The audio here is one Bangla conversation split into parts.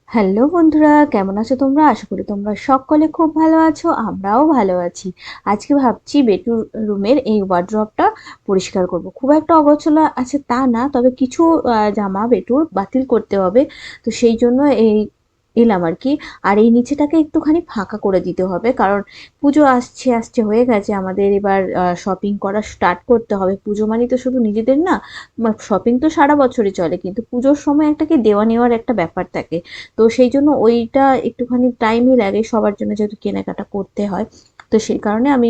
হ্যালো বন্ধুরা, কেমন আছো তোমরা? আশা করি তোমরা সকলে খুব ভালো আছো, আমরাও ভালো আছি। আজকে ভাবছি বেডরুম রুমের এই ওয়ার্ড্রপটা পরিষ্কার করব। খুব একটা অগোছালো আছে তা না, তবে কিছু জামা বেডুর বাতিল করতে হবে। তো সেই জন্য এলাম আর কি। আর এই নিচেটাকে একটুখানি ফাঁকা করে দিতে হবে, কারণ পুজো আসছে আসছে হয়ে গেছে আমাদের। এবার শপিং করা স্টার্ট করতে হবে। পুজো মানে তো শুধু নিজেদের না, শপিং তো সারা বছরই চলে, কিন্তু পুজোর সময় একটা কি দেওয়া নেওয়ার একটা ব্যাপার থাকে। তো সেই জন্য ওইটা একটুখানি টাইমই লাগে সবার জন্য, যেহেতু কেনাকাটা করতে হয়। তো সেই কারণে আমি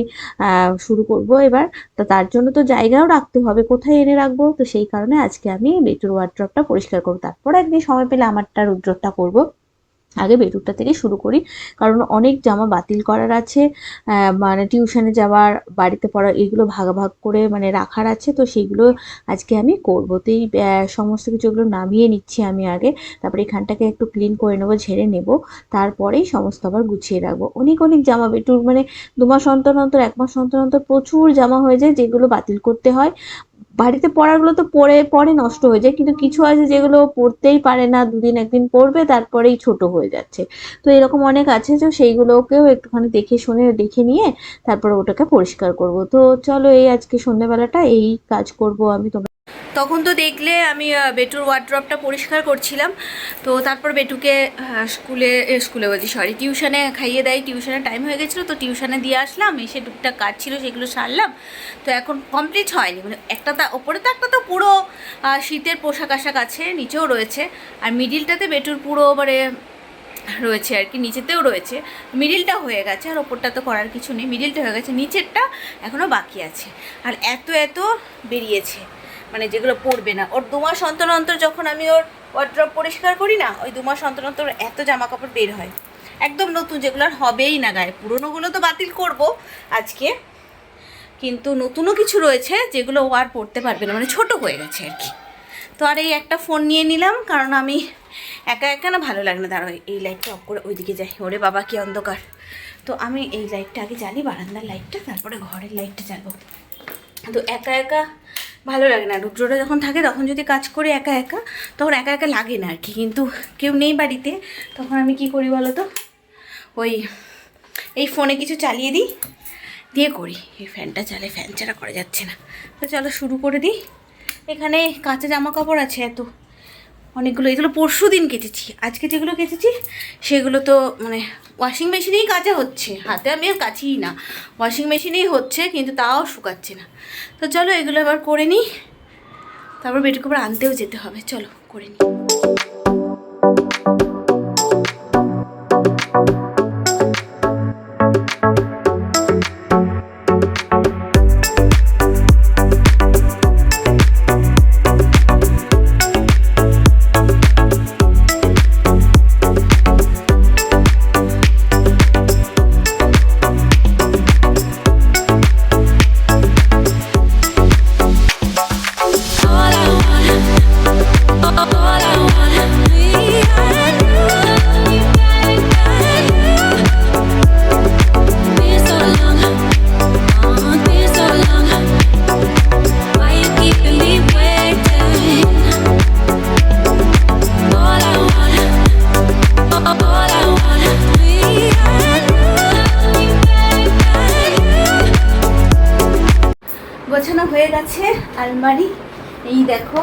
শুরু করব এবার। তো তার জন্য তো জায়গাও রাখতে হবে, কোথায় এনে রাখবো। তো সেই কারণে আজকে আমি বেডরুম ওয়ার্ড্রপটা পরিষ্কার করবো, তারপর একদিন সময় পেলে আমারটা রুদ্রটা করব। আগে বেডরুমটা থেকে শুরু করি, কারণ অনেক জামা বাতিল করার আছে। মানে টিউশনে যাওয়ার, বাড়িতে পড়া, এগুলো ভাগ ভাগ করে মানে রাখার আছে। তো সেইগুলো আজকে আমি করবো। তো এই সমস্ত কিছুগুলো নামিয়ে নিচ্ছি আমি আগে। তারপরে এখানটাকে একটু ক্লিন করে নেবো, ঝেড়ে নেবো। তারপরেই সমস্ত আবার গুছিয়ে রাখবো। অনেক অনেক জামা বেডরুম মানে 2 মাস অন্তর অন্তর, 1 মাস অন্তর অন্তর প্রচুর জামা হয়ে যায়, যেগুলো বাতিল করতে হয়। বাড়িতে পড়াগুলো তো পরে পরে নষ্ট হয়ে যায়, কিন্তু কিছু আছে যেগুলো পড়তেই পারে না, দুদিন একদিন পড়বে তারপরেই ছোট হয়ে যাচ্ছে। তো এরকম অনেক আছে, তো সেইগুলোকেও একটুখানি দেখে শুনে দেখে নিয়ে তারপরে ওটাকে পরিষ্কার করব। তো চলো, এই আজকে সন্ধ্যেবেলাটা এই কাজ করব আমি। তখন তো দেখলে আমি বেটুর ওয়ার্ড্রপটা পরিষ্কার করছিলাম। তো তারপর বেটুকে স্কুলে বলছি, সরি, টিউশনে খাইয়ে দেয়। টিউশনের টাইম হয়ে গেছিলো, তো টিউশনে দিয়ে আসলাম, এসে টুকটাক কাজ ছিল সেগুলো সারলাম। তো এখন কমপ্লিট হয়নি, মানে একটা ওপরে তো একটা তো পুরো শীতের পোশাক আশাক আছে, নিচেও রয়েছে। আর মিডিলটাতে বেটুর পুরো মানে রয়েছে আর কি, নিচেতেও রয়েছে। মিডিলটা হয়ে গেছে, আর ওপরটা তো করার কিছু নেই, মিডিলটা হয়ে গেছে, নিচেরটা এখনও বাকি আছে। আর এত এত বেরিয়েছে, মানে যেগুলো পরবে না। ওর 2 মাস অন্তর অন্তর যখন আমি ওর ওয়ার্ড্রপ পরিষ্কার করি না, ওই 2 মাস অন্তর অন্তর এত জামা কাপড় বের হয়, একদম নতুন, যেগুলো আর হবেই না গায়ে। পুরোনোগুলো তো বাতিল করব আজকে, কিন্তু নতুনও কিছু রয়েছে যেগুলো ও আর পরতে পারবে না, মানে ছোট হয়ে গেছে আর কি। তো আর এই একটা ফোন নিয়ে নিলাম, কারণ আমি একা একা না ভালো লাগে না। দাঁড়াও, এই লাইটটা অফ করে ওইদিকে যাই। ওরে বাবা, কি অন্ধকার! তো আমি এই লাইটটা আগে জ্বালি, বারান্দার লাইটটা, তারপরে ঘরের লাইটটা জ্বালবো। তো একা একা ভালো লাগে না। রুদ্রটা যখন থাকে তখন যদি কাজ করি একা একা, তখন একা একা লাগে না আর কি। কিন্তু কেউ নেই বাড়িতে, তখন আমি কি করি বলো তো, ওই এই ফোনে কিছু চালিয়ে দিই, দিয়ে করি। এই ফ্যানটা চালে, ফ্যান ছাড়া করা যাচ্ছে না। তো চলো শুরু করে দিই। এখানে কাঁচা জামা কাপড় আছে এত অনেকগুলো, এগুলো পরশু দিন কেচেছি। আজকে যেগুলো কেচেছি সেগুলো তো মানে ওয়াশিং মেশিনেই কাচা হচ্ছে, হাতে আমি আর কাচিই না, ওয়াশিং মেশিনেই হচ্ছে, কিন্তু তাও শুকাচ্ছে না। তো চলো এগুলো এবার করে নিই, তারপর বেটুকে আবার আনতেও যেতে হবে। চলো করে নিই। গোছানো হয়ে গেছে আলমারি। এই দেখো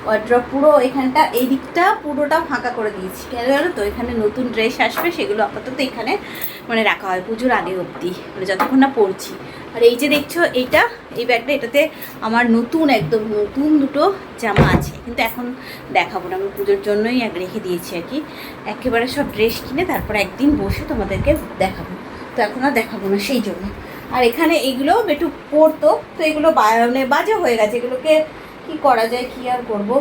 ওয়ার্ড্রপ পুরো, এখানটা এই দিকটা পুরোটা ফাঁকা করে দিয়েছি। কেন জানো তো, এখানে নতুন ড্রেস আসবে, সেগুলো আপাতত এখানে মানে রাখা হয় পুজোর আগে অবধি, মানে যতক্ষণ না পরছি। আর এই যে দেখছো এইটা, এই ব্যাগটা, এটাতে আমার নতুন, একদম নতুন দুটো জামা আছে, কিন্তু এখন দেখাবো না, আমি পুজোর জন্যই রেখে দিয়েছি আর কি। একেবারে সব ড্রেস কিনে তারপর একদিন বসে তোমাদেরকে দেখাবো, তো এখন আর দেখাবো না সেই জন্য। আর এখানে এইগুলো একটু পরতো, তো এগুলো মানে বাজে হয়ে গেছে, এগুলোকে কি করা যায়, কি আর করবো।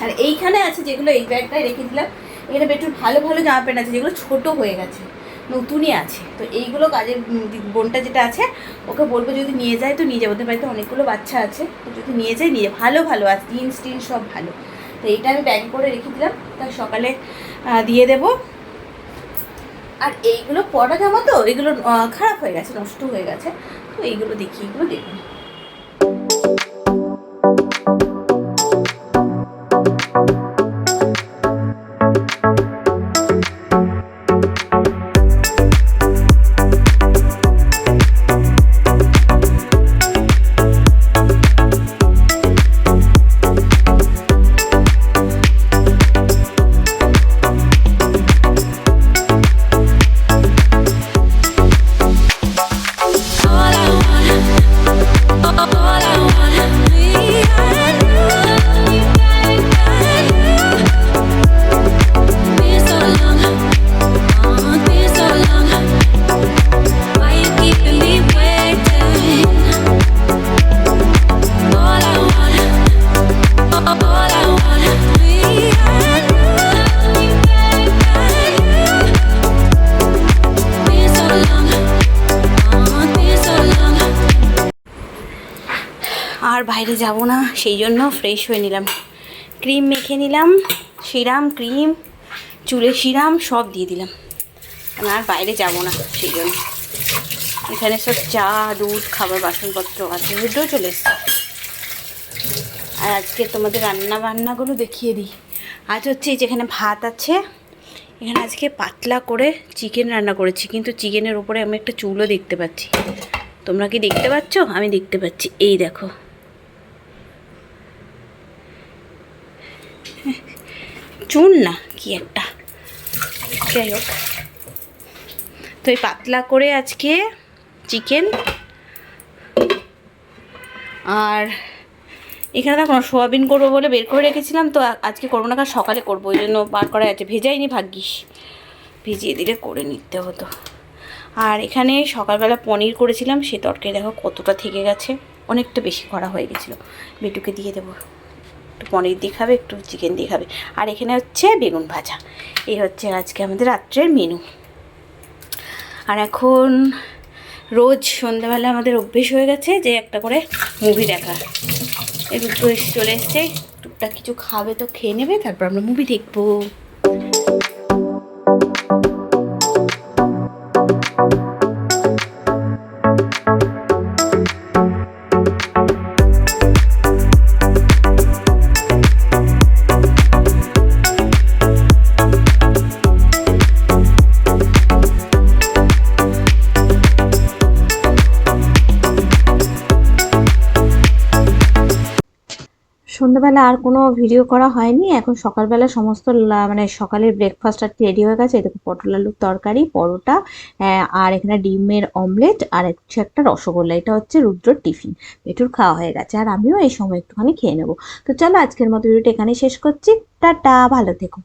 আর এইখানে আছে যেগুলো, এই ব্যাগটায় রেখে দিলাম। এখানে একটু ভালো ভালো জামা প্যান্ট আছে, যেগুলো ছোট হয়ে গেছে, নতুনই আছে। তো এইগুলো কাজের বোনটা যেটা আছে, ওকে বলবো যদি নিয়ে যায় তো নিয়ে যাবো। ওদের বাড়িতে অনেকগুলো বাচ্চা আছে, তো যদি নিয়ে যায় নিয়ে, ভালো ভালো আছে, জিন্স টিন্স সব ভালো। তো এইটা আমি ব্যাগ করে রেখে দিলাম, তাই সকালে দিয়ে দেবো। আর এইগুলো পরা জামা তো, এগুলো খারাপ হয়ে গেছে, নষ্ট হয়ে গেছে। তো এইগুলো দেখি, এগুলো দেখুন। আর বাইরে যাব না, সেই জন্য ফ্রেশ হয়ে নিলাম, ক্রিম মেখে নিলাম, সিরাম ক্রিম চুলে সিরাম সব দিয়ে দিলাম, আর বাইরে যাব না সেই জন্য। এখানে সব চা দুধ খাবার বাসনপত্র আছে, রুদ্রও চলে এসছে। আর আজকে তোমাদের রান্না বান্নাগুলো দেখিয়ে দিই। আজ হচ্ছে যেখানে ভাত আছে, এখানে আজকে পাতলা করে চিকেন রান্না করেছি, কিন্তু চিকেনের উপরে আমি একটা চুলও দেখতে পাচ্ছি। তোমরা কি দেখতে পাচ্ছ? আমি দেখতে পাচ্ছি, এই দেখো। চুল না কি একটা, যাই হোক। তো এই পাতলা করে আজকে চিকেন, আর এখানে দেখো সোয়াবিন করবো বলে বের করে রেখেছিলাম, তো আজকে করবো না, কারণ সকালে করবো, ওই জন্য বার করা আছে। ভেজাইনি, ভাগ্যিস, ভিজিয়ে দিলে করে নিতে হতো। আর এখানে সকালবেলা পনির করেছিলাম, সে তরকারি দেখো কতটা থেকে গেছে, অনেকটা বেশি করা হয়ে গেছিলো। বেটুকে দিয়ে দেবো, একটু পনির দিয়ে খাবে, একটু চিকেন দিয়ে খাবে। আর এখানে হচ্ছে বেগুন ভাজা। এই হচ্ছে আজকে আমাদের রাত্রের মেনু। আর এখন রোজ সন্ধ্যাবেলা আমাদের অভ্যেস হয়ে গেছে যে একটা করে মুভি দেখা। এই দুটো চলে এসছে, টুকটাক কিছু খাবে তো খেয়ে নেবে, তারপর আমরা মুভি দেখবো। সন্ধ্যাবেলা আর কোনো ভিডিও করা হয়নি। এখন সকালবেলা সমস্ত মানে সকালের ব্রেকফাস্ট আর রেডি হয়ে গেছে। এদিকে পটল আলুর তরকারি, পরোটা, আর এখানে ডিমের অমলেট, আর হচ্ছে একটা রসগোল্লা। এটা হচ্ছে রুদ্রর টিফিন। পেটুর খাওয়া হয়ে গেছে, আর আমিও এই সময় একটুখানি খেয়ে নেবো। তো চলো আজকের মতো ভিডিওটা এখানে শেষ করছি। টাটা, ভালো থেকো।